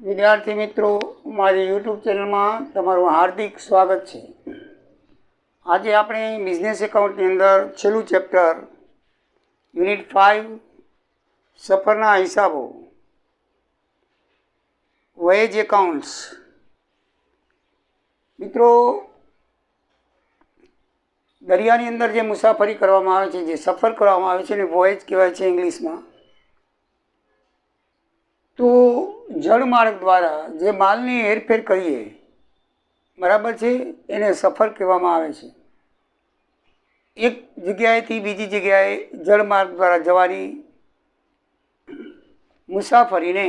વિદ્યાર્થી મિત્રો, મારી યુટ્યુબ ચેનલમાં તમારું હાર્દિક સ્વાગત છે. આજે આપણે બિઝનેસ એકાઉન્ટની અંદર છેલ્લું ચેપ્ટર યુનિટ 5 સફરના હિસાબો વોયેજ એકાઉન્ટ્સ. મિત્રો, દરિયાની અંદર જે મુસાફરી કરવામાં આવે છે, જે સફર કરવામાં આવે છે એને વોયેજ કહેવાય છે ઇંગ્લિશમાં. તો જળમાર્ગ દ્વારા જે માલની હેરફેર કરીએ, બરાબર છે, એને સફર કહેવામાં આવે છે. એક જગ્યાએથી બીજી જગ્યાએ જળમાર્ગ દ્વારા જવાની મુસાફરીને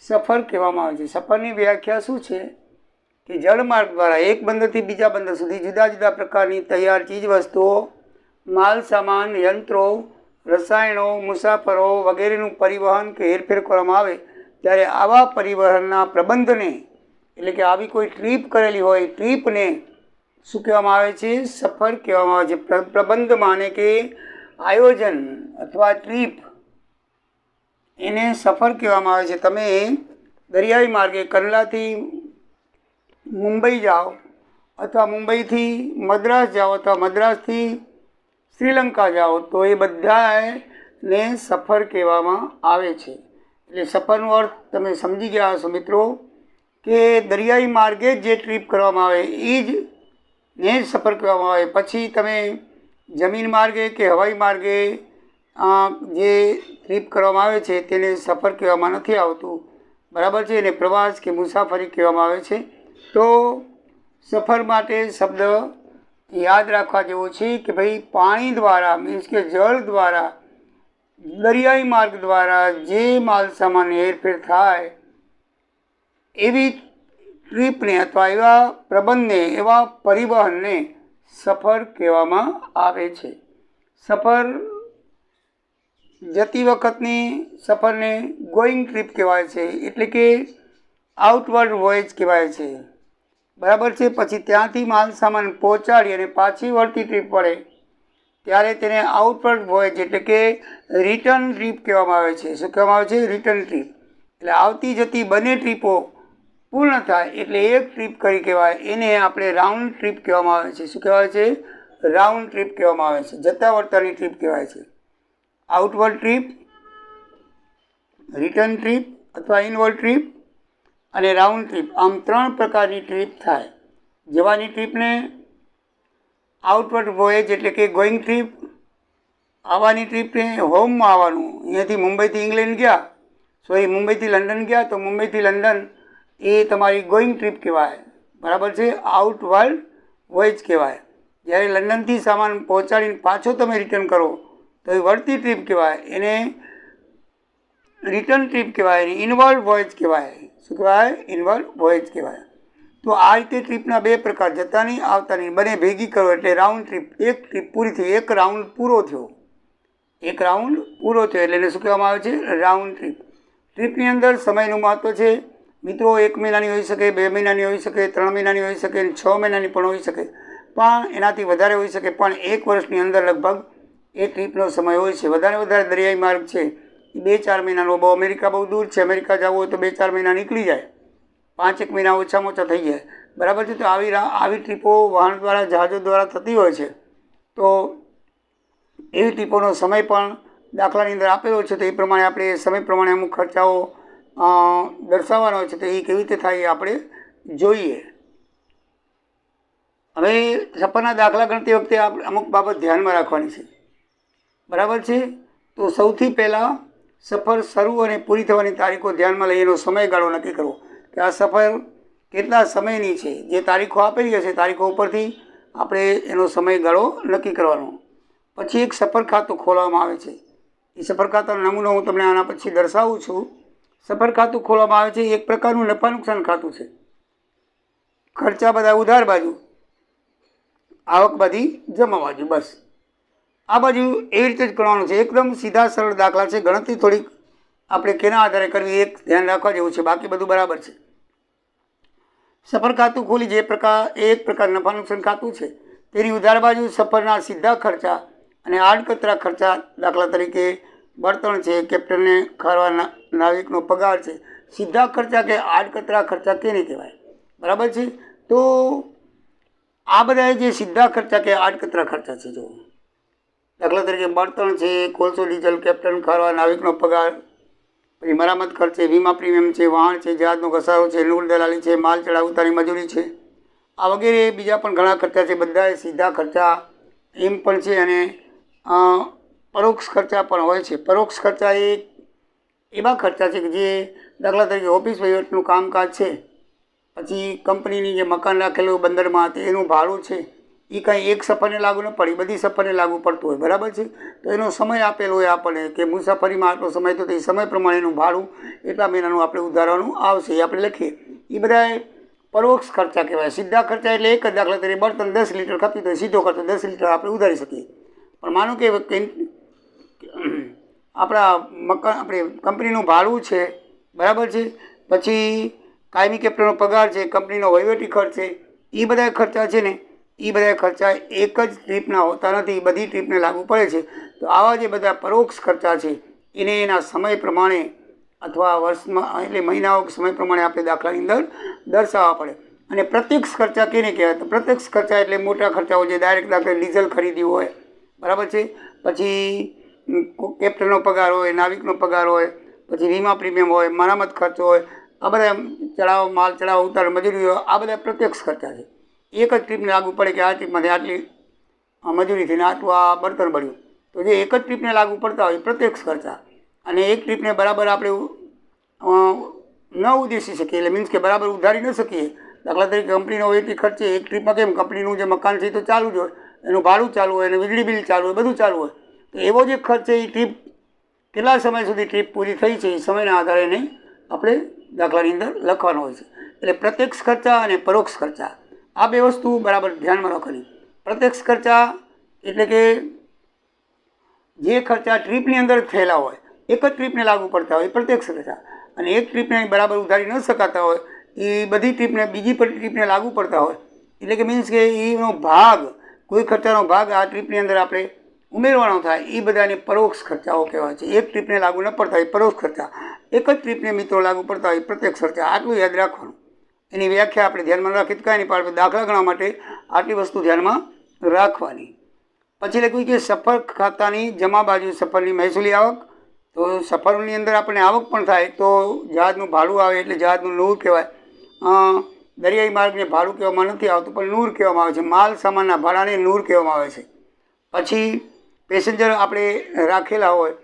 સફર કહેવામાં આવે છે. સફરની વ્યાખ્યા શું છે કે જળમાર્ગ દ્વારા એક બંદરથી બીજા બંદર સુધી જુદા જુદા પ્રકારની તૈયાર ચીજ વસ્તુઓ, માલ સામાન, યંત્રો, રસાયણો, મુસાફરો વગેરેનું પરિવહન કે હેરફેર કરવામાં આવે ત્યારે આવા પરિવહનના પ્રબંધને, એટલે કે આવી કોઈ ટ્રીપ કરેલી હોય, ટ્રીપને શું કહેવામાં આવે છે? સફર કહેવામાં આવે છે. પ્રબંધ માને કે આયોજન અથવા ટ્રીપ, એને સફર કહેવામાં આવે છે. તમે દરિયાઈ માર્ગે કંડલાથી મુંબઈ જાઓ, અથવા મુંબઈથી મદ્રાસ જાઓ, અથવા મદ્રાસથી શ્રીલંકા જાઓ, તો એ બધાને સફર કહેવામાં આવે છે. એટલે સફરનો અર્થ તમે સમજી ગયા હશો મિત્રો, કે દરિયાઈ માર્ગે જે ટ્રીપ કરવામાં આવે એ જ ને સફર કહેવામાં આવે. પછી તમે જમીન માર્ગે કે હવાઈ માર્ગે જે ટ્રીપ કરવામાં આવે છે તેને સફર કહેવામાં નથી આવતું, બરાબર છે, એને પ્રવાસ કે મુસાફરી કહેવામાં આવે છે. તો સફર માટે શબ્દ યાદ રાખવા જેવો છે કે ભાઈ પાણી દ્વારા, મીન્સ કે જળ દ્વારા, દરિયાઈ માર્ગ દ્વારા જે માલ સામાન હેરફેર થાય એવી ટ્રીપને અથવા એવા પ્રબંધને, એવા પરિવહનને સફર કહેવામાં આવે છે. સફર જતી વખતની સફરને ગોઈંગ ટ્રીપ કહેવાય છે, એટલે કે આઉટવર્ડ વોયેજ કહેવાય છે, બરાબર છે. પછી ત્યાંથી માલ સામાન પહોંચાડી અને પાછી વળતી ટ્રીપ પડે ત્યારે તેને આઉટવર્ડ વોયેજ એટલે કે રિટર્ન ટ્રીપ કહેવામાં આવે છે. શું કહેવામાં આવે છે? Return trip. એટલે આવતી જતી બંને ટ્રીપો પૂર્ણ થાય એટલે એક ટ્રીપ કરી કહેવાય. એને આપણે રાઉન્ડ ટ્રીપ કહેવામાં આવે છે. શું કહેવાય છે? રાઉન્ડ ટ્રીપ કહેવામાં આવે છે. જતા વળતાની ટ્રીપ કહેવાય છે. આઉટવર્ડ ટ્રીપ, રિટર્ન ટ્રીપ અથવા ઇનવર્ડ ટ્રીપ અને રાઉન્ડ ટ્રીપ, આમ 3 પ્રકારની ટ્રીપ થાય. જવાની ટ્રીપને આઉટવર્ડ વોયેજ એટલે કે ગોઈંગ ટ્રીપ, આવવાની ટ્રીપને હોમમાં આવવાનું, અહીંયાથી મુંબઈથી ઇંગ્લેન્ડ ગયા, મુંબઈથી લંડન ગયા, તો મુંબઈથી લંડન એ તમારી ગોઈંગ ટ્રીપ કહેવાય, બરાબર છે, આઉટવર્ડ વોયેજ કહેવાય. જ્યારે લંડનથી સામાન પહોંચાડીને પાછો તમે રિટર્ન કરો તો એ વળતી ટ્રીપ કહેવાય, એને રિટર્ન ટ્રીપ કહેવાય, એને ઇનવર્ડ વોયેજ કહેવાય. શું કહેવાય? ઇનવર્ડ વોયેજ કહેવાય. તો આ રીતે ટ્રીપના 2 પ્રકાર, જતાની આવતાની, બંને ભેગી કરો એટલે રાઉન્ડ ટ્રીપ. એક ટ્રીપ પૂરી થઈ, એક રાઉન્ડ પૂરો થયો, એક રાઉન્ડ પૂરો થયો એટલે એને શું કહેવામાં આવે છે? Round trip. ટ્રીપની અંદર સમયનું મહત્ત્વ છે મિત્રો. 1 મહિનાની હોઈ શકે, 2 મહિનાની હોઈ શકે, 3 મહિનાની હોઈ શકે, 6 મહિનાની પણ હોઈ શકે, પણ એનાથી વધારે હોઈ શકે. પણ 1 વર્ષની અંદર લગભગ એ ટ્રીપનો સમય હોય છે. વધારે દરિયાઈ માર્ગ છે એ 2-4 મહિનાનો. અમેરિકા બહુ દૂર છે, અમેરિકા જવું હોય તો 2-4 મહિના નીકળી જાય, 5-1 મહિના ઓછામાં ઓછા થઈ જાય, બરાબર છે. તો આવી ટ્રીપો વાહન દ્વારા, જહાજો દ્વારા થતી હોય છે. તો એવી ટ્રીપોનો સમય પણ દાખલાની અંદર આપેલો છે, તો એ પ્રમાણે આપણે સમય પ્રમાણે અમુક ખર્ચાઓ દર્શાવવાનો હોય છે. તો એ કેવી રીતે થાય એ આપણે જોઈએ. હવે સફરના દાખલા ગણતી વખતે આપણે અમુક બાબત ધ્યાનમાં રાખવાની છે, બરાબર છે. તો સૌથી પહેલાં સફર શરૂ અને પૂરી થવાની તારીખો ધ્યાનમાં લઈ એનો સમયગાળો નક્કી કરવો કે આ સફર કેટલા સમયની છે. જે તારીખો આપેલી હશે તારીખો ઉપરથી આપણે એનો સમયગાળો નક્કી કરવાનો. પછી એક સફર ખાતું ખોલવામાં આવે છે. એ સફર ખાતાનો નમૂનો હું તમને આના પછી દર્શાવું છું. સફર ખાતું ખોલવામાં આવે છે, એક પ્રકારનું નફા નુકસાન ખાતું છે. ખર્ચા બધા ઉધાર બાજુ, આવક બધી જમા બાજુ, બસ આ બાજુ એવી રીતે જ કરવાનું છે. એકદમ સીધા સરળ દાખલા છે. ગણતરી થોડીક આપણે કેના આધારે કરવી એક ધ્યાન રાખવા જેવું છે, બાકી બધું બરાબર છે. સફર ખાતું ખોલી એક પ્રકાર નફા નુકસાન ખાતું છે. તેની ઉધાર બાજુ સફરના સીધા ખર્ચા અને આડકતરા ખર્ચા, દાખલા તરીકે બળતણ છે, કેપ્ટનને ખાવા નાવિકનો પગાર છે, સીધા ખર્ચા કે આડકતરા ખર્ચા કેને કહેવાય, બરાબર છે. તો આ બધા જે સીધા ખર્ચા કે આડકતરા ખર્ચા છે, જો દાખલા તરીકે બળતણ છે, કોલસો ડીઝલ, કેપ્ટન ખારવા, નાવિકનો પગાર, પછી મરામત ખર્ચ છે, વીમા પ્રીમિયમ છે, વાહન છે, જહાજનો ઘસારો છે, નૂર દલાલી છે, માલ ચડાવ ઉતારની મજૂરી છે, આ વગેરે બીજા પણ ઘણા ખર્ચા છે. બધા સીધા ખર્ચા એમ પણ છે અને પરોક્ષ ખર્ચા પણ હોય છે. પરોક્ષ ખર્ચા એ એવા ખર્ચા છે કે જે દાખલા તરીકે ઓફિસ વહીવટનું કામકાજ છે, પછી કંપનીની જે મકાન રાખેલું બંદરમાં એનું ભાડું છે, એ કાંઈ એક સફરને લાગુ ન પડે, બધી સફરને લાગુ પડતું હોય, બરાબર છે. તો એનો સમય આપેલો હોય આપણને કે મુસાફરીમાં આટલો સમય, તો એ સમય પ્રમાણેનું ભાડું એટલા મહિનાનું આપણે ઉધારવાનું આવશે, એ આપણે લખીએ. એ બધા પરોક્ષ ખર્ચા કહેવાય. સીધા ખર્ચા એટલે એક જ, દાખલા તરીકે બળતણ 10 લીટર ખપી તો સીધો ખર્ચો 10 લીટર આપણે ઉધારી શકીએ. પણ માનો કે આપણે કંપનીનું ભાડું છે, બરાબર છે, પછી કાયમી કેપ્ટનનો પગાર છે, કંપનીનો વહીવટી ખર્ચ છે, એ બધા ખર્ચા છે ને, એ બધા ખર્ચા એક જ ટ્રીપના હોતા નથી, બધી ટ્રીપને લાગુ પડે છે. તો આવા જે બધા પરોક્ષ ખર્ચા છે એને એના સમય પ્રમાણે અથવા વર્ષમાં એટલે મહિનાઓ સમય પ્રમાણે આપણે દાખલાની અંદર દર્શાવવા પડે. અને પ્રત્યક્ષ ખર્ચા કેને કહેવાય? તો પ્રત્યક્ષ ખર્ચા એટલે મોટા ખર્ચાઓ જે ડાયરેક્ટ દાખલા ડીઝલ ખરીદ્યું હોય, બરાબર છે, પછી કેપ્ટનનો પગાર હોય, નાવિકનો પગાર હોય, પછી વીમા પ્રીમિયમ હોય, મરામત ખર્ચ હોય, આ બધા માલ ચડાવ ઉતાર મજૂરી હોય, આ બધા પ્રત્યક્ષ ખર્ચા છે. એક જ ટ્રીપને લાગુ પડે કે આ ટ્રીપમાંથી આટલી મજૂરી થઈને આટલું આ બળતણ બળ્યું, તો જે એક જ ટ્રીપને લાગુ પડતા હોય પ્રત્યક્ષ ખર્ચા. અને એક ટ્રીપને બરાબર આપણે ન ઉદ્દેશી શકીએ, એટલે મીન્સ કે બરાબર ઉધારી ન શકીએ. દાખલા તરીકે કંપનીનો વહીવટી ખર્ચ છે, એક ટ્રીપમાં કેમ કંપનીનું જે મકાન છે એ તો ચાલુ જ હોય, એનું ભાડું ચાલુ હોય, અને વીજળી બિલ ચાલુ હોય, બધું ચાલુ હોય. તો એવો જે ખર્ચ છે એ ટ્રીપ કેટલા સમય સુધી ટ્રીપ પૂરી થઈ છે એ સમયના આધારે નહીં આપણે દાખલાની અંદર લખવાનો હોય છે. એટલે પ્રત્યક્ષ ખર્ચા અને પરોક્ષ ખર્ચા આ બે વસ્તુ બરાબર ધ્યાનમાં રાખવાની. પ્રત્યક્ષ ખર્ચા એટલે કે જે ખર્ચા ટ્રીપની અંદર થયેલા હોય, એક જ ટ્રીપને લાગુ પડતા હોય, પ્રત્યક્ષ ખર્ચા. અને એક ટ્રીપને બરાબર ઉધારી ન શકાતા હોય, એ બધી ટ્રીપને બીજી ટ્રીપને લાગુ પડતા હોય, એટલે કે મીન્સ કે એનો ભાગ, કોઈ ખર્ચાનો ભાગ આ ટ્રીપની અંદર આપણે ઉમેરવાનો થાય, એ બધાને પરોક્ષ ખર્ચાઓ કહેવાય છે. એક ટ્રીપને લાગુ ન પડતા હોય પરોક્ષ ખર્ચા, એક જ ટ્રીપને મિત્રો લાગુ પડતા હોય પ્રત્યક્ષ ખર્ચા. આટલું યાદ રાખવાનું. એની વ્યાખ્યા આપણે ધ્યાનમાં રાખી તો કાંઈ નહીં, પણ દાખલા ગણવા માટે આટલી વસ્તુ ધ્યાનમાં રાખવાની. પછી લખ્યું કે સફર ખાતાની જમા બાજુ સફરની મહેસૂલી આવક. તો સફરની અંદર આપણને આવક પણ થાય તો જહાજનું ભાડું આવે એટલે જહાજનું નૂર કહેવાય. દરિયાઈ માર્ગને ભાડું કહેવામાં નથી આવતું પણ નૂર કહેવામાં આવે છે. માલ સામાનના ભાડાને નૂર કહેવામાં આવે છે. પછી પેસેન્જર આપણે રાખેલા હોય,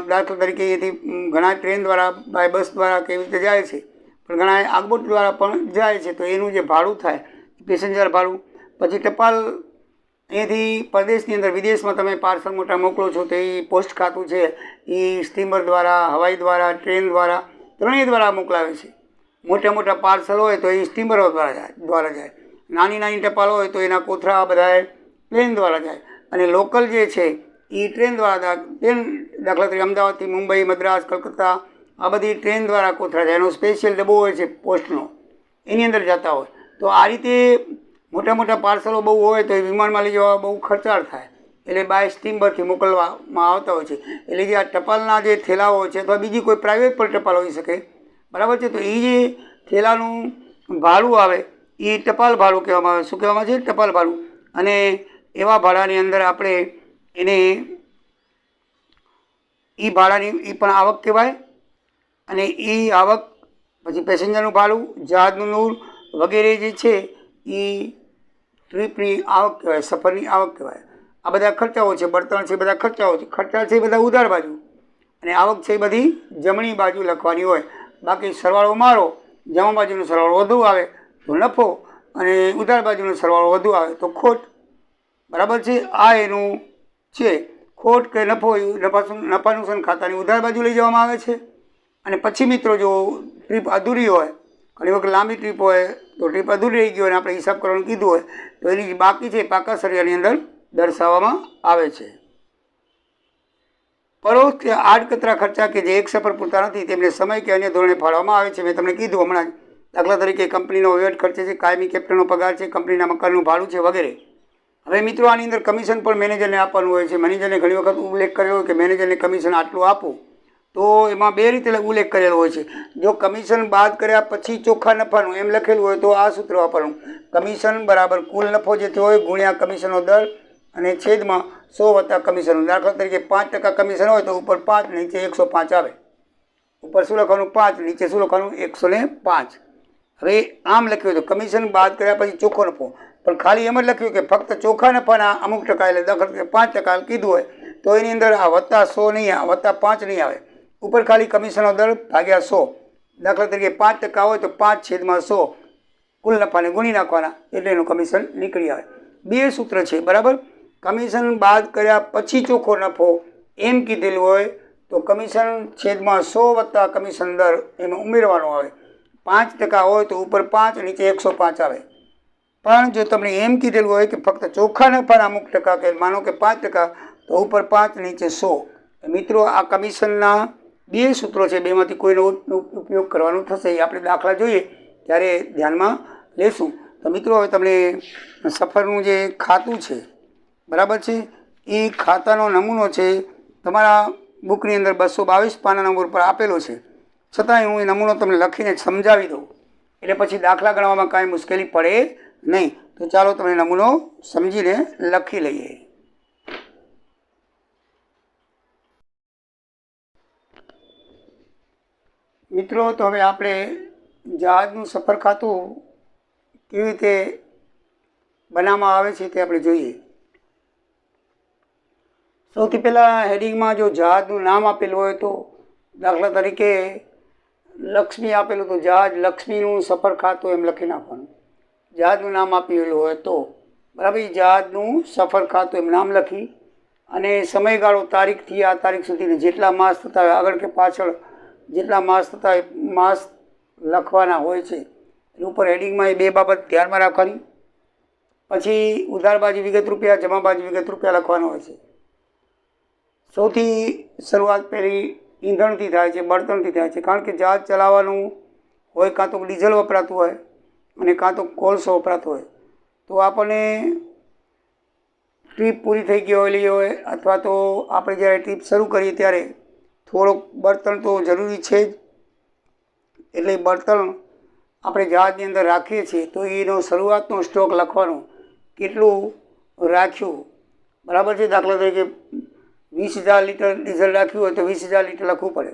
દાખલા તરીકે અહીંથી ઘણા ટ્રેન દ્વારા, બાય બસ દ્વારા કેવી રીતે જાય છે, પણ ઘણા આગબોટ દ્વારા પણ જાય છે, તો એનું જે ભાડું થાય પેસેન્જર ભાડું. પછી ટપાલ, અહીંયાથી પરદેશની અંદર વિદેશમાં તમે પાર્સલ મોટા મોકલો છો તો એ પોસ્ટ ખાતું છે, એ સ્ટીમર દ્વારા, હવાઈ દ્વારા, ટ્રેન દ્વારા, ત્રણેય દ્વારા મોકલાવે છે. મોટા મોટા પાર્સલ હોય તો એ સ્ટીમરો દ્વારા જાય. નાની નાની ટપાલ હોય તો એના કોથળા બધાએ પ્લેન દ્વારા જાય. અને લોકલ જે છે એ ટ્રેન દ્વારા, દાખલા તરીકે અમદાવાદથી મુંબઈ, મદ્રાસ, કલકત્તા, આ બધી ટ્રેન દ્વારા કોથળા જાય. એનો સ્પેશિયલ ડબ્બો હોય છે પોસ્ટનો, એની અંદર જતા હોય. તો આ રીતે મોટા મોટા પાર્સલો બહુ હોય તો એ વિમાનમાં લઈ જવા બહુ ખર્ચાળ થાય, એટલે બાય સ્ટીમરથી મોકલવામાં આવતા હોય છે. એટલે જે આ ટપાલના જે થેલાઓ છે અથવા બીજી કોઈ પ્રાઇવેટ પણ ટપાલ હોઈ શકે, બરાબર છે, તો એ જે થેલાનું ભાડું આવે એ ટપાલ ભાડું કહેવામાં આવે. શું કહેવામાં આવે છે? ટપાલ ભાડું. અને એવા ભાડાની અંદર આપણે એને એ ભાડાની એ પણ આવક કહેવાય. અને એ આવક પછી પેસેન્જરનું ભાડું, જહાજનું નૂર વગેરે જે છે એ ટ્રીપની આવક કહેવાય, સફરની આવક કહેવાય. આ બધા ખર્ચાઓ છે. બળતણ છે, બધા ખર્ચાઓ છે. ખર્ચા છે એ બધા ઉધાર બાજુ, અને આવક છે એ બધી જમણી બાજુ લખવાની હોય. બાકી સરવાળો મારો, જમા બાજુનો સરવાળો વધુ આવે તો નફો, અને ઉધાર બાજુનો સરવાળો વધુ આવે તો ખોટ, બરાબર છે. આ એનું છે. ખોટ કે નફો એ નફાનુસાર ખાતાની ઉધાર બાજુ લઈ જવામાં આવે છે. અને પછી મિત્રો જો ટ્રીપ અધૂરી હોય, ઘણી વખત લાંબી ટ્રીપ હોય તો ટ્રીપ અધૂરી રહી ગઈ હોય અને આપણે હિસાબ કરવાનું કીધું હોય તો એની બાકી છે પાકા સરિયાની અંદર દર્શાવવામાં આવે છે. પરોક્ષ કે આડકતરા ખર્ચા કે જે એક સફર પૂરતા નથી તેમને સમય કે અન્ય ધોરણે ફાળવવામાં આવે છે. મેં તમને કીધું હમણાં જ. દાખલા તરીકે કંપનીનો વહીવટ ખર્ચ છે, કાયમી કેપ્ટનનો પગાર છે, કંપનીના મકાનનું ભાડું છે વગેરે. હવે મિત્રો આની અંદર કમિશન પણ મેનેજરને આપવાનું હોય છે. મેનેજરને ઘણી વખત ઉલ્લેખ કર્યો હોય કે મેનેજરને કમિશન આટલું આપવું, તો એમાં બે રીતે ઉલ્લેખ કરેલો હોય છે. જો કમિશન બાદ કર્યા પછી ચોખ્ખા નફાનું એમ લખેલું હોય તો આ સૂત્ર વાપરવું. કમિશન બરાબર કુલ નફો જે થયો હોય ગુણ્યા કમિશનનો દર અને છેદમાં 100 વત્તા કમિશન. દાખલા તરીકે 5% કમિશન હોય તો ઉપર 5 નીચે 105 આવે. ઉપર શું લખવાનું 5, નીચે શું લખવાનું 105. હવે આમ લખ્યું તો કમિશન બાદ કર્યા પછી ચોખ્ખો નફો, પણ ખાલી એમ જ લખ્યું કે ફક્ત ચોખ્ખા નફાના અમુક ટકા, એટલે દાખલા તરીકે 5% કીધું હોય તો એની અંદર આ વત્તા 100 નહીં આવે, વત્તા 5 નહીં આવે. ઉપર ખાલી કમિશનનો દર ભાગ્યા 100. દાખલા તરીકે 5% હોય તો 5/100 કુલ નફાને ગુણી નાખવાના એટલે એનું કમિશન નીકળી આવે. બે સૂત્ર છે બરાબર. કમિશન બાદ કર્યા પછી ચોખ્ખો નફો એમ કીધેલું હોય તો કમિશન છેદમાં 100 વત્તા કમિશન દર એમાં ઉમેરવાનો આવે. 5% હોય તો ઉપર 5 નીચે 105 આવે. પણ જો તમને એમ કીધેલું હોય કે ફક્ત ચોખ્ખા નફાના અમુક ટકા, કે માનો કે 5% તો ઉપર 5 નીચે 100. મિત્રો આ કમિશનના બે સૂત્રો છે, બેમાંથી કોઈનો ઉપયોગ કરવાનો થશે. એ આપણે દાખલા જોઈએ ત્યારે ધ્યાનમાં લેશું. તો મિત્રો હવે તમને સફરનું જે ખાતું છે બરાબર છે, એ ખાતાનો નમૂનો છે તમારા બુકની અંદર 222 પાના નંબર પર આપેલો છે. છતાંય હું એ નમૂનો તમને લખીને સમજાવી દઉં એટલે પછી દાખલા ગણવામાં કાંઈ મુશ્કેલી પડે નહીં. તો ચાલો તમે નમૂનો સમજીને લખી લઈએ. મિત્રો તો હવે આપણે જહાજનું સફર ખાતું કેવી રીતે બનાવવામાં આવે છે તે આપણે જોઈએ. સૌથી પહેલાં હેડિંગમાં જો જહાજનું નામ આપેલું હોય તો દાખલા તરીકે લક્ષ્મી આપેલું તો જહાજ લક્ષ્મીનું સફર ખાતું એમ લખી નાખવાનું. જહાજનું નામ આપેલું હોય તો બરાબર જહાજનું સફર ખાતું એમ નામ લખી અને સમયગાળો તારીખથી આ તારીખ સુધીને જેટલા માસ થતા હોય આગળ કે પાછળ જેટલા માસ થતા હોય માસ લખવાના હોય છે. ઉપર હેડિંગમાં એ બે બાબત ધ્યાનમાં રાખવાની. પછી ઉધાર બાજુ વિગત રૂપિયા, જમા બાજુ વિગત રૂપિયા લખવાનો હોય છે. સૌથી શરૂઆત પહેલી ઈંધણથી થાય છે, બળતણથી થાય છે. કારણ કે જહાજ ચલાવવાનું હોય કાં તો ડીઝલ વપરાતું હોય અને કાં તો કોલસો વપરાતો હોય. તો આપણને ટ્રીપ પૂરી થઈ ગઈ હોય અથવા તો આપણે જ્યારે ટ્રીપ શરૂ કરીએ ત્યારે થોડોક બળતણ તો જરૂરી છે જ. એટલે બળતણ આપણે જહાજની અંદર રાખીએ છીએ તો એનો શરૂઆતનો સ્ટોક લખવાનો, કેટલું રાખ્યું બરાબર છે. દાખલા તરીકે 20,000 લીટર ડીઝલ રાખ્યું હોય તો 20,000 લીટર લખવું પડે.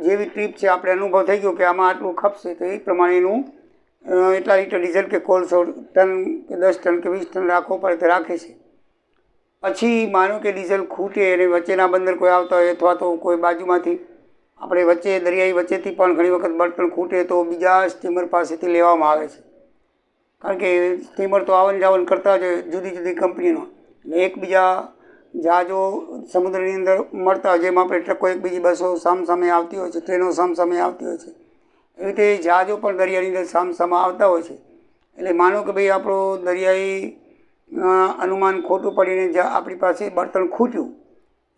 જેવી ટ્રીપ છે આપણે અનુભવ થઈ ગયો કે આમાં આટલું ખપશે તો એ પ્રમાણેનું એટલા લીટર ડીઝલ કે કોલસો ટન કે 10 ટન કે 20 ટન રાખવો પડે તો રાખે છે. પછી માનો કે ડીઝલ ખૂટે અને વચ્ચેના બંદર કોઈ આવતા હોય અથવા તો કોઈ બાજુમાંથી આપણે વચ્ચે દરિયાઈ વચ્ચેથી પણ ઘણી વખત બળતણ ખૂટે તો બીજા સ્ટીમર પાસેથી લેવામાં આવે છે. કારણ કે સ્ટીમર તો આવન જાવન કરતા જ જુદી જુદી કંપનીનો, એકબીજા જહાજો સમુદ્રની અંદર મળતા હોય. જેમ આપણે ટ્રકો એકબીજી બસો સામસામે આવતી હોય છે, ટ્રેનો સામસામે આવતી હોય છે, એવી રીતે જહાજો પણ દરિયાની અંદર સામસામે આવતા હોય છે. એટલે માનો કે ભાઈ આપણો દરિયાઈ અનુમાન ખોટું પડીને આપણી પાસે બળતણ ખૂટ્યું,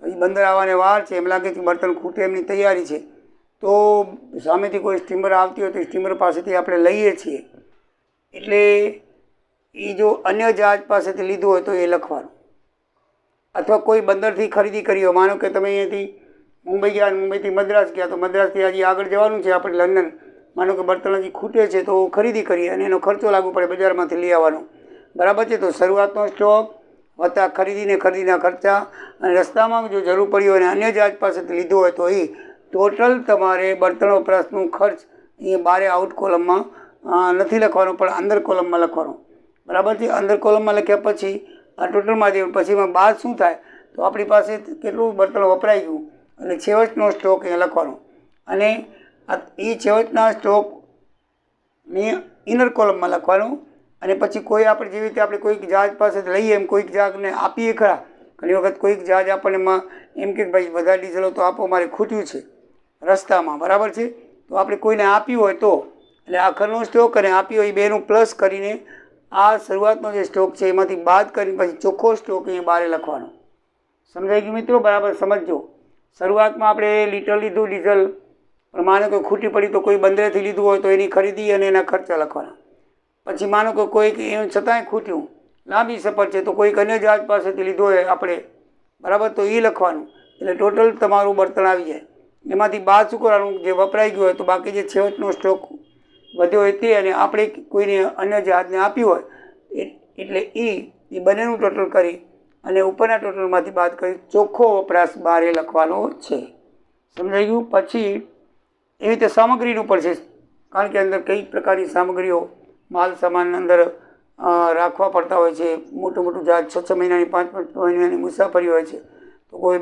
એ બંદર આવવાને વાર છે, એમ લાગે કે બળતણ ખૂટે એમની તૈયારી છે, તો સામેથી કોઈ સ્ટીમર આવતી હોય તો સ્ટીમર પાસેથી આપણે લઈએ છીએ. એટલે એ જો અન્ય જહાજ પાસેથી લીધું હોય તો એ લખવાનું. અથવા કોઈ બંદરથી ખરીદી કરી હોય, માનો કે તમે અહીંયાથી મુંબઈ ગયા, મુંબઈથી મદ્રાસ ગયા, તો મદ્રાસથી હજી આગળ જવાનું છે આપણે લંડન, માનો કે બળતણ હજી ખૂટે છે તો ખરીદી કરીએ અને એનો ખર્ચો લાગુ પડે બજારમાંથી લઈ આવવાનો બરાબર છે. તો શરૂઆતનો સ્ટોક વત્તા ખરીદીના ખર્ચા અને રસ્તામાં જો જરૂર પડી હોય અને અન્ય જહાજ પાસેથી લીધું હોય તો એ ટોટલ તમારે બળતણ વપરાશનું ખર્ચ એ બારે આઉટ કોલમમાં નથી લખવાનો પણ અંદર કોલમમાં લખવાનો બરાબર છે. અંદર કોલમમાં લખ્યા પછી આ ટોટલમાં જે પછીમાં બાદ શું થાય તો આપણી પાસે કેટલું બળતણ વપરાઈ ગયું અને છેવટનો સ્ટોક અહીંયા લખવાનો. અને એ છેવટના સ્ટોકની ઇનર કોલમમાં લખવાનું. અને પછી કોઈ આપણે જેવી રીતે આપણે કોઈક જહાજ પાસેથી લઈએ એમ કોઈક જહાજને આપીએ ખરા. ઘણી વખત કોઈક જહાજ આપણને એમ કે ભાઈ બધા ડીઝલો તો આપો, મારે ખૂટ્યું છે રસ્તામાં બરાબર છે, તો આપણે કોઈને આપ્યું હોય તો એટલે આખરનો સ્ટોક અને આપ્યો એ બેનું પ્લસ કરીને આ શરૂઆતનો જે સ્ટોક છે એમાંથી બાદ કરીને પછી ચોખ્ખો સ્ટોક અહીંયા બારે લખવાનો. સમજાઈ ગયું મિત્રો? બરાબર સમજજો. શરૂઆતમાં આપણે લીટર લીધું ડીઝલ, પણ માનો કે ખૂટી પડી તો કોઈ બંદરેથી લીધું હોય તો એની ખરીદી અને એના ખર્ચા લખવાના. પછી માનો કે કોઈક એમ છતાંય ખૂટ્યું, લાંબી સફર છે તો કોઈક અન્ય જહાજ પાસેથી લીધો હોય આપણે બરાબર, તો એ લખવાનું. એટલે ટોટલ તમારું બળતણ આવી જાય. એમાંથી બાદ શું કરવાનું, જે વપરાઈ ગયું હોય તો બાકી જે છેવટનો સ્ટોક વધ્યો હોય તે, અને આપણે કોઈને અન્ય જહાજને આપ્યું હોય એટલે એ બંનેનું ટોટલ કરી અને ઉપરના ટોટલમાંથી બાદ કરી ચોખ્ખો વપરાશ બારે લખવાનો છે. સમજાઈ ગયું? પછી એવી રીતે સામગ્રીનું પણ છે, કારણ કે અંદર કઈ પ્રકારની સામગ્રીઓ માલ સામાન અંદર રાખવા પડતા હોય છે. મોટું મોટું જહાજ 6 મહિનાની 5 મહિનાની મુસાફરી હોય છે, તો કોઈ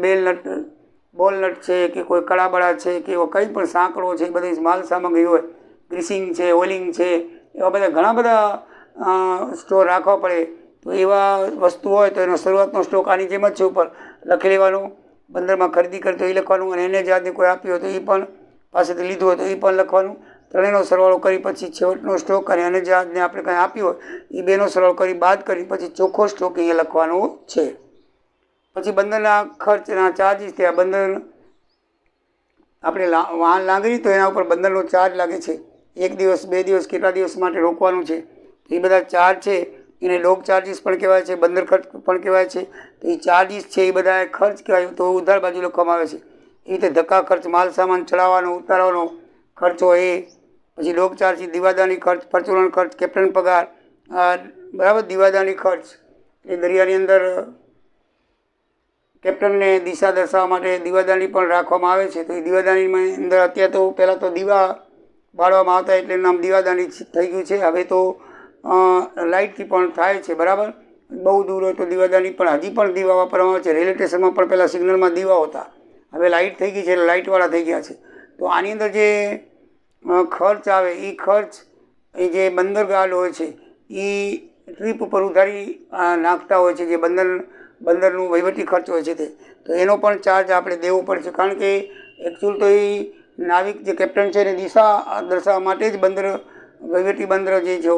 બોલ નટ છે કે કોઈ કડાબડા છે કે એવો કંઈ પણ સાંકળો છે, બધી માલ સામગ્રી હોય, ગ્રીસિંગ છે, ઓઇલિંગ છે, એવા બધા ઘણા બધા સ્ટોર રાખવા પડે. તો એવા વસ્તુ હોય તો એનો શરૂઆતનો સ્ટોક આની જેમ જ છે, ઉપર લખી લેવાનું. બંદરમાં ખરીદી કરી તો એ લખવાનું, અને એને જાતને કોઈ આપ્યું હોય તો એ પણ પાસેથી લીધું હોય તો એ પણ લખવાનું. ત્રણેયનો સરવાળો કરી પછી છેવટનો સ્ટોક અને અન્ય જહાજને આપણે કંઈ આપ્યું હોય એ બેનો સરવાળો કરી બાદ કરી પછી ચોખ્ખો સ્ટોક અહીંયા લખવાનો છે. પછી બંદરના ખર્ચના ચાર્જીસ થયા. બંદર આપણે વાહન લાંગરી તો એના ઉપર બંદરનો ચાર્જ લાગે છે. 1 દિવસ 2 દિવસ કેટલા દિવસ માટે રોકવાનું છે, તો એ બધા ચાર્જ છે એને લોક ચાર્જીસ પણ કહેવાય છે, બંદર ખર્ચ પણ કહેવાય છે. તો એ ચાર્જીસ છે એ બધા ખર્ચ કહેવાય, તો ઉધાર બાજુ લખવામાં આવે છે. એ રીતે ધક્કા ખર્ચ, માલ સામાન ચડાવવાનો ઉતારવાનો ખર્ચો એ, પછી લોક ચાર્જ, દીવાદાની ખર્ચ, પરચુરણ ખર્ચ, કેપ્ટન પગાર, બરાબર, દીવાદાની ખર્ચ એ દરિયાની અંદર કેપ્ટનને દિશા દર્શાવવા માટે દીવાદાની પણ રાખવામાં આવે છે. તો એ દીવાદાનીની અંદર અત્યારે તો પહેલાં તો દીવા બાળવામાં આવતા એટલે નામ દીવાદાની થઈ ગયું છે. હવે તો લાઇટથી પણ થાય છે, બરાબર. બહુ દૂર હોય તો દીવાદાની પણ હજી પણ દીવા વાપરવામાં આવે છે. રેલવે સ્ટેશનમાં પણ પહેલાં સિગ્નલમાં દીવા હતા, હવે લાઇટ થઈ ગઈ છે એટલે લાઇટવાળા થઈ ગયા છે. તો આની અંદર જે ખર્ચ આવે એ ખર્ચ એ જે બંદર ગાર્ડ હોય છે એ ટ્રીપ ઉપર ઉધારી નાખતા હોય છે, જે બંદરનું વહીવટી ખર્ચ હોય છે તે, તો એનો પણ ચાર્જ આપણે દેવો પડે છે. કારણ કે એકચ્યુઅલ તો એ નાવિક જે કેપ્ટન છે એને દિશા દર્શાવવા માટે જ વહીવટી બંદર જે છે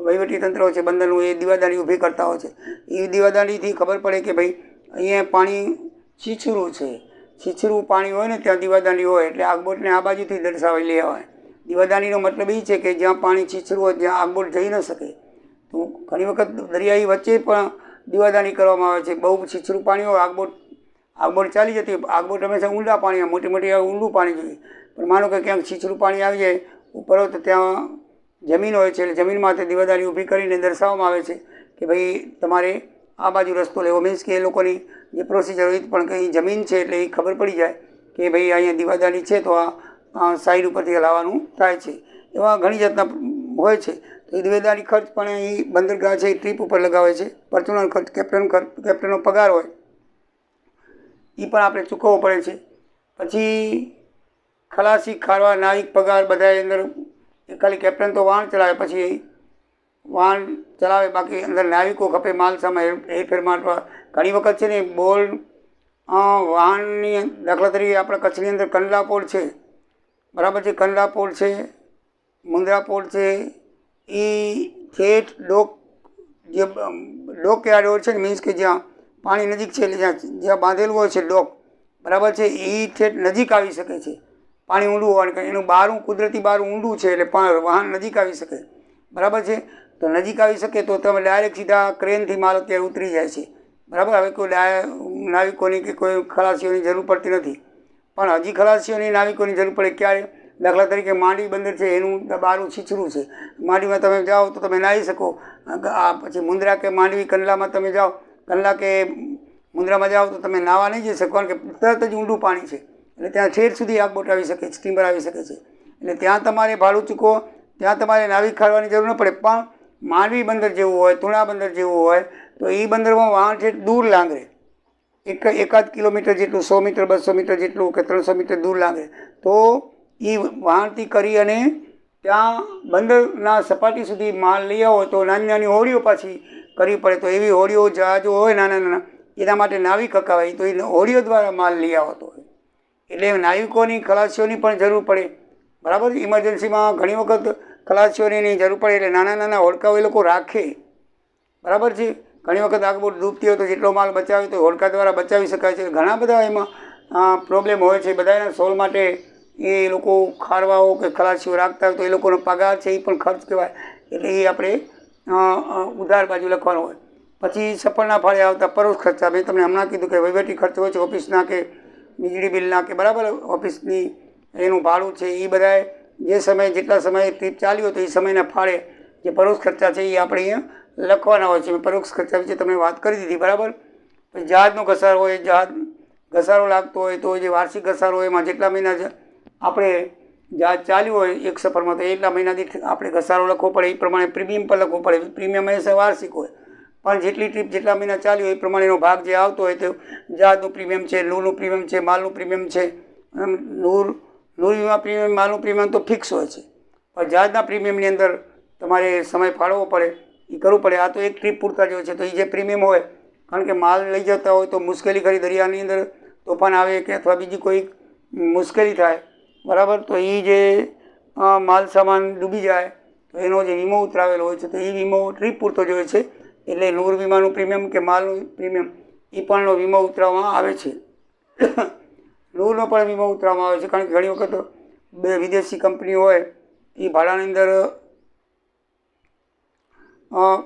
વહીવટી તંત્ર હોય છે બંદરનું, એ દીવાદાની ઊભી કરતા હોય છે. એ દીવાદાનીથી ખબર પડે કે ભાઈ અહીંયા પાણી છીછરું છે, છીછરું પાણી હોય ને ત્યાં દીવાદાની હોય એટલે આગબોટને આ બાજુથી દર્શાવી લેવા હોય. દીવાદાનીનો મતલબ એ છે કે જ્યાં પાણી છીછરું હોય ત્યાં આગબોટ જઈ ન શકે. તો ઘણી વખત દરિયાઈ વચ્ચે પણ દીવાદાની કરવામાં આવે છે. બહુ છીછરું પાણી હોય, આગબોટ ચાલી જતી હોય, આગબોટ હંમેશા ઊંડા પાણી, મોટી ઊંડું પાણી જોઈએ. પણ માનો કે ક્યાંક છીછરું પાણી આવી જાય ઉપર હોય તો ત્યાં જમીન હોય છે, એટલે જમીનમાં તે દીવાદાની ઊભી કરીને દર્શાવવામાં આવે છે કે ભાઈ તમારે આ બાજુ રસ્તો લેવો. મીન્સ કે એ લોકોની જે પ્રોસિજર હોય પણ કંઈ જમીન છે એટલે એ ખબર પડી જાય કે ભાઈ અહીંયા દીવાદાની છે તો આ સાઈડ ઉપરથી લાવવાનું થાય છે. એવા ઘણી જાતના હોય છે. તો એ દીવાદાની ખર્ચ પણ એ બંદરગાહ છે એ ટ્રીપ ઉપર લગાવે છે. પરચુરણ ખર્ચ, કેપ્ટનનો પગાર હોય એ પણ આપણે ચૂકવવો પડે છે. પછી ખલાસી, ખારવા, નાવિક પગાર બધા અંદર ખાલી કેપ્ટન તો વાહન ચલાવે, પછી વાહન ચલાવે, બાકી અંદર નાવિકો ખપે માલ સામાન હેરફેર માટે. ઘણી વખત છે ને વાહનની દાખલા તરીકે આપણા કચ્છની અંદર કંડલા પોર્ટ છે, બરાબર છે, કંડલા પોર્ટ છે, મુંદ્રા પોર્ટ છે, એ ઠેઠ ડોક યાર્ડ હોય છે ને, મીન્સ કે જ્યાં પાણી નજીક છે એટલે જ્યાં બાંધેલું હોય છે ડોક, બરાબર છે, એ ઠેઠ નજીક આવી શકે છે. પાણી ઊંડું હોવાનું કારણ એનું બારું કુદરતી બારું ઊંડું છે એટલે વાહન નજીક આવી શકે, બરાબર છે. તો નજીક આવી શકે તો તમે ડાયરેક્ટ સીધા ક્રેનથી માલ અત્યારે ઉતરી જાય છે, બરાબર. હવે કોઈ નાવિકોની કે કોઈ ખલાસીઓની જરૂર પડતી નથી, પણ હજી ખલાસીઓની નાવિકોની જરૂર પડે. ક્યારે? દાખલા તરીકે માંડવી બંદર છે એનું બારું છીછરું છે, માંડવીમાં તમે જાઓ તો તમે નાહી શકો. પછી મુંદ્રા કે માંડવી કંડલામાં તમે જાઓ, કંડલા કે મુંદ્રામાં જાઓ તો તમે નાહવા નહીં જઈ શકો, કારણ કે તરત જ ઊંડું પાણી છે એટલે ત્યાં ઠેર સુધી આગબોટ આવી શકે, સ્ટીમર આવી શકે છે. એટલે ત્યાં તમારે ભાડું ચૂકવો, ત્યાં તમારે નાવિક ખાડવાની જરૂર ન પડે. પણ માંડવી બંદર જેવું હોય, તુણા બંદર જેવું હોય તો એ બંદરમાં વાહન છે દૂર લાંગરે, એકાદ કિલોમીટર જેટલું, 100 મીટર 200 મીટર જેટલું કે 300 મીટર દૂર લાગે તો એ વાહનથી કરી અને ત્યાં બંદરના સપાટી સુધી માલ લઈ આવો તો નાની હોડીઓ પાછી કરવી પડે. તો એવી હોડીઓ, જહાજો હોય નાના એના માટે નાવિક હકાવાય, તો એ હોડીઓ દ્વારા માલ લઈ આવતો હોય. એટલે નાવિકોની, ખલાસીઓની પણ જરૂર પડે, બરાબર. ઇમરજન્સીમાં ઘણી વખત ખલાસીઓની જરૂર પડે એટલે નાના હોડકાઓ એ લોકો રાખે, બરાબર છે. ઘણી વખત આગબોટ ડૂબતી હોય તો જેટલો માલ બચાવે તો હોડકા દ્વારા બચાવી શકાય છે. ઘણા બધા એમાં પ્રોબ્લેમ હોય છે. બધાના સોલ્વ માટે એ લોકો ખારવાઓ કે ખલાસીઓ રાખતા હોય તો એ લોકોનો પગાર છે એ પણ ખર્ચ કહેવાય. એટલે એ આપણે ઉધાર બાજુ લખવાનો હોય. પછી સફળના ફાળે આવતા પરોક્ષ ખર્ચા, મેં તમને હમણાં કીધું કે વહીવટી ખર્ચ હોય છે ઓફિસના કે વીજળી બિલના કે બરાબર ઓફિસની એનું ભાડું છે, એ બધા જે સમય જેટલા સમય ટ્રીપ ચાલી હોય તો એ સમયના ફાળે જે પરોક્ષ ખર્ચા છે એ આપણે અહીંયા લખવાના હોય છે. મેં પરોક્ષ ખર્ચા વિશે તમને વાત કરી દીધી બરાબર. પછી જહાજનો ઘસારો હોય, જહાજ ઘસારો લાગતો હોય તો જે વાર્ષિક ઘસારો હોય એમાં જેટલા મહિના આપણે જહાજ ચાલ્યું હોય એક સફરમાં તો એટલા મહિનાથી આપણે ઘસારો લખવો પડે, એ પ્રમાણે પ્રીમિયમ પર લખવો પડે. પ્રીમિયમ હંમેશા વાર્ષિક હોય, પણ જેટલી ટ્રીપ જેટલા મહિના ચાલ્યું હોય એ પ્રમાણેનો ભાગ જે આવતો હોય તો જહાજનું પ્રીમિયમ છે, નૂરનું પ્રીમિયમ છે, માલનું પ્રીમિયમ છે. નૂર વીમા પ્રીમિયમ, માલનું પ્રીમિયમ તો ફિક્સ હોય છે, પણ જહાજના પ્રીમિયમની અંદર તમારે સમય ફાળવવો પડે, એ કરવું પડે. આ તો એક ટ્રીપ પૂરતા જ હોય છે. તો એ જે પ્રીમિયમ હોય, કારણ કે માલ લઈ જતા હોય તો મુશ્કેલી ખરી, દરિયાની અંદર તોફાન આવે કે અથવા બીજી કોઈ મુશ્કેલી થાય બરાબર, તો એ જે માલ સામાન ડૂબી જાય તો એનો જે વીમો ઉતરાવેલો હોય છે તો એ વીમો ટ્રીપ પૂરતો જ હોય છે. એટલે નૂર વીમાનું પ્રીમિયમ કે માલનું પ્રીમિયમ એ પણનો વીમો ઉતરાવવામાં આવે છે. નૂરનો પણ વીમો ઉતરાવવામાં આવે છે, કારણ કે ઘણી વખત વિદેશી કંપની હોય એ ભાડાની અંદર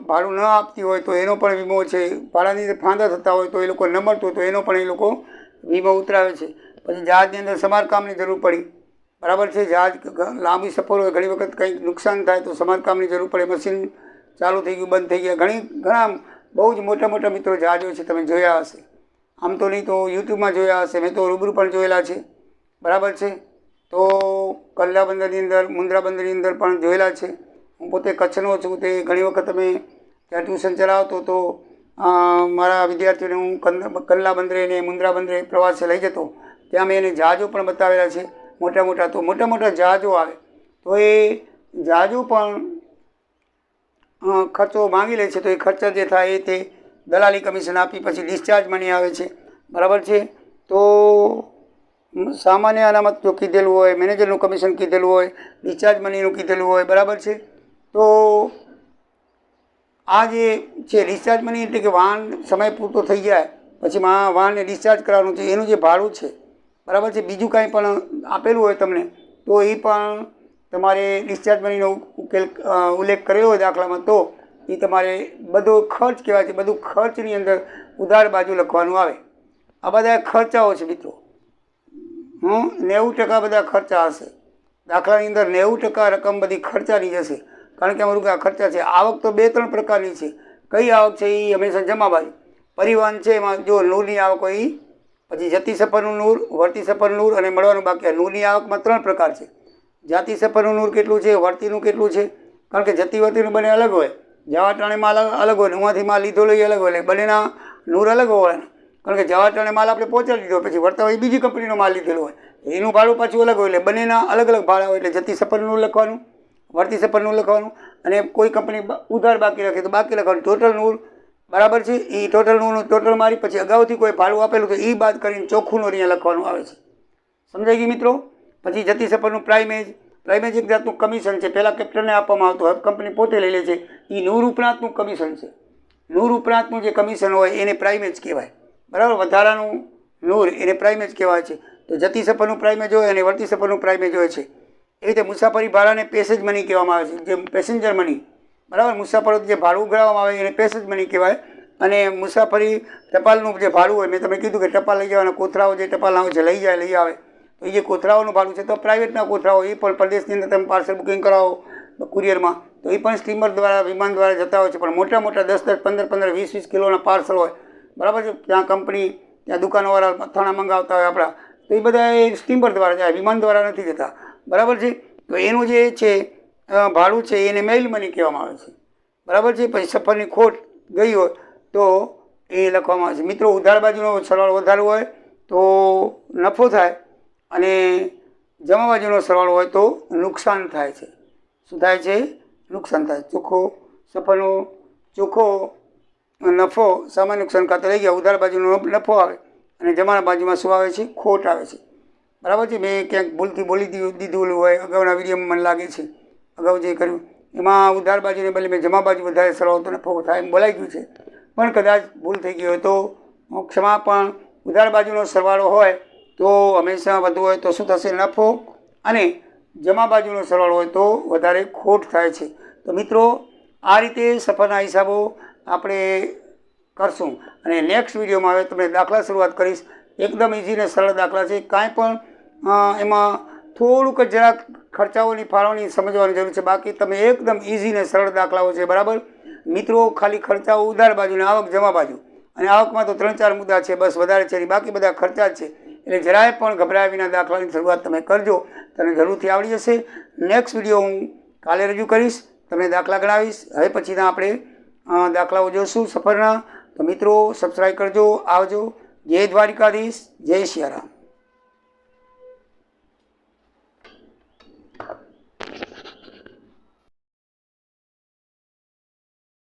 ભાડું ન આપતી હોય તો એનો પણ વીમો છે. ભાડાની અંદર ફાંદા થતા હોય તો એ લોકો ન મળતું હોય તો એનો પણ એ લોકો વીમો ઉતરાવે છે. પછી જહાજની અંદર સમારકામની જરૂર પડી બરાબર છે. જહાજ લાંબી સફર હોય, ઘણી વખત કંઈક નુકસાન થાય તો સમારકામની જરૂર પડે. મશીન ચાલુ થઈ ગયું, બંધ થઈ ગયા, ઘણા બહુ જ મોટા મોટા મિત્રો જહાજો છે, તમે જોયા હશે. આમ તો નહીં તો યુટ્યુબમાં જોયા હશે, મેં તો રૂબરૂ પણ જોયેલા છે બરાબર છે. તો કંડલા બંદરની અંદર, મુન્દ્રા બંદરની અંદર પણ જોયેલા છે. હું પોતે કચ્છનો છું, તે ઘણી વખત અમે ત્યાં ટ્યુશન ચલાવતો તો મારા વિદ્યાર્થીઓને હું કંડલા બંદરે અને મુન્દ્રા બંદરે પ્રવાસે લઈ જતો. ત્યાં મેં એને જહાજો પણ બતાવેલા છે મોટા મોટા. તો મોટા મોટા જહાજો આવે તો એ જહાજો પણ ખર્ચો માંગી લે છે. તો એ ખર્ચા જે થાય એ તે દલાલી કમિશન આપી પછી ડિસ્ચાર્જ મની આવે છે બરાબર છે. તો સામાન્ય અનામત જો કીધેલું હોય, મેનેજરનું કમિશન કીધેલું હોય, ડિસ્ચાર્જ મનીનું કીધેલું હોય બરાબર છે. તો આ જે છે ડિસ્ચાર્જ મની એટલે કે વાહન સમય પૂરતો થઈ જાય પછી વાહનને ડિસ્ચાર્જ કરવાનું છે, એનું જે ભાડું છે બરાબર છે. બીજું કાંઈ પણ આપેલું હોય તમને તો એ પણ તમારે ડિસ્ચાર્જ મનીનો ઉલ્લેખ કરેલો હોય દાખલામાં તો એ તમારે બધો ખર્ચ કહેવાય છે. બધું ખર્ચની અંદર ઉધાર બાજુ લખવાનું આવે. આ બધા ખર્ચાઓ છે મિત્રો. 90% બધા ખર્ચા હશે. દાખલાની અંદર 90% રકમ બધી ખર્ચાની જશે, કારણ કે અમારું આ ખર્ચા છે. આવક તો 2-3 પ્રકારની છે. કઈ આવક છે એ હંમેશા જમા બાજુ. પરિવહન છે એમાં જો નૂરની આવક હોય એ, પછી જતી સફરનું નૂર, વર્તી સફરનું નૂર અને મળવાનું બાકી. નૂરની આવકમાં 3 પ્રકાર છે. જાતિ સફરનું નૂર કેટલું છે, વર્તીનું કેટલું છે, કારણ કે જતી વર્તીનું બંને અલગ હોય. જવા ટાણે માલ અલગ હોય, ઉમાંથી માલ લીધો લઈ અલગ હોય, એટલે બંનેના નૂર અલગ હોય. કારણ કે જવા ટાણે માલ આપણે પહોંચાડી દીધો, પછી વર્તા હોય બીજી કંપનીનો માલ લીધેલો હોય, એનું ભાડું પાછું અલગ હોય. એટલે બંનેના અલગ અલગ ભાડા હોય. એટલે જતી સફરનું નૂર લખવાનું, વર્તી સફરનું લખવાનું, અને કોઈ કંપની ઉધાર બાકી રાખે તો બાકી લખવાનું. ટોટલ નૂર બરાબર છે. એ ટોટલ નૂરનું ટોટલ મારી પછી અગાઉથી કોઈ ભાડું આપેલું તો એ બાદ કરીને ચોખ્ખું નૂર અહીંયા લખવાનું આવે છે. સમજાઈ ગયું મિત્રો? પછી જતી સફરનું પ્રાઇમેજ. પ્રાઇમેજ એક જાતનું કમિશન છે, પહેલાં કેપ્ટનને આપવામાં આવતું, હવે કંપની પોતે લઈ લે છે. એ નૂર ઉપરાંતનું કમિશન છે. નૂર ઉપરાંતનું જે કમિશન હોય એને પ્રાઇમેજ કહેવાય બરાબર. વધારાનું નૂર એને પ્રાઇમેજ કહેવાય છે. તો જતી સફરનું પ્રાઇમેજ હોય અને વર્તી સફરનું પ્રાઇમેજ હોય છે. એ રીતે મુસાફરી ભાડાને પેસેજ મની કહેવામાં આવે છે, જે પેસેન્જર મની બરાબર. મુસાફરો જે ભાડું ઉઘરાવવામાં આવે એને પેસેજ મની કહેવાય. અને મુસાફરી ટપાલનું જે ભાડું હોય, મેં તમને કીધું કે ટપાલ લઈ જવાના કોથરાઓ જે ટપાલના હોય છે લઈ જાય લઈ આવે, તો એ જે કોથરાઓનું ભાડું છે. તો પ્રાઇવેટના કોથરાઓ એ પણ પ્રદેશની અંદર તમે પાર્સલ બુકિંગ કરાવો કુરિયરમાં તો એ પણ સ્ટીમર દ્વારા, વિમાન દ્વારા જતા હોય છે. પણ મોટા મોટા 10-10, 15-15, 20-20 કિલોના પાર્સલ હોય બરાબર છે. ત્યાં કંપની, ત્યાં દુકાનોવાળા અથાણા મંગાવતા હોય આપણા, તો એ બધા એ સ્ટીમર દ્વારા જાય, વિમાન દ્વારા નથી જતા બરાબર છે. તો એનું જે છે ભાડું છે એને મેઇલ મની કહેવામાં આવે છે બરાબર છે. પછી સફરની ખોટ ગઈ હોય તો એ લખવામાં આવે છે. મિત્રો, ઉધાર બાજુનો સરવાળો વધારે હોય તો નફો થાય અને જમા બાજુનો સરવાળો હોય તો નુકસાન થાય છે. શું થાય છે? નુકસાન થાય. ચોખ્ખો નફો સામાન્ય નુકસાન ખાતે લઈ ગયા, ઉધાર બાજુનો નફો આવે અને જમા બાજુમાં શું આવે છે? ખોટ આવે છે બરાબર છે. મેં ક્યાંક ભૂલથી બોલી દીધું હોય અગાઉના વિડીયોમાં, મને લાગે છે અગાઉ જે કર્યું એમાં ઉધાર બાજુને બદલે મેં જમા બાજુ વધારે સરવાળો તો નફો થાય એમ બોલાઈ ગયું છે, પણ કદાચ ભૂલ થઈ ગઈ હોય તો ક્ષમા. પણ ઉધાર બાજુનો સરવાળો હોય તો હંમેશા વધુ હોય તો શું થશે? નફો. અને જમા બાજુનો સરવાળો હોય તો વધારે ખોટ થાય છે. તો મિત્રો, આ રીતે સફરના હિસાબો આપણે કરશું અને નેક્સ્ટ વિડીયોમાં હવે તમને દાખલા શરૂઆત કરીશ એકદમ ઇઝી ને સરળ દાખલા છે. કાંઈ પણ એમાં થોડુંક જ જરાક ખર્ચાઓની ફાળવણી સમજવાની જરૂર છે. બાકી તમે એકદમ ઇઝી ને સરળ દાખલાઓ છે. બરાબર મિત્રો, ખાલી ખર્ચાઓ ઉધાર બાજુ ને આવક જમા બાજુ, અને આવકમાં તો 3-4 મુદ્દા છે બસ, વધારે છે નહીં. બાકી બધા ખર્ચા જ છે. એટલે જરાય પણ ગભરાયા વિના દાખલાની શરૂઆત તમે કરજો, તમને જરૂરથી આવડી જશે. નેક્સ્ટ વિડીયો હું કાલે રજૂ કરીશ, તમને દાખલા ગણાવીશ. હવે પછીના આપણે દાખલાઓ જોઈશું સફરના. તો મિત્રો સબસ્ક્રાઈબ કરજો. આવજો. જય દ્વારિકાધીશ, જય સિયારામ.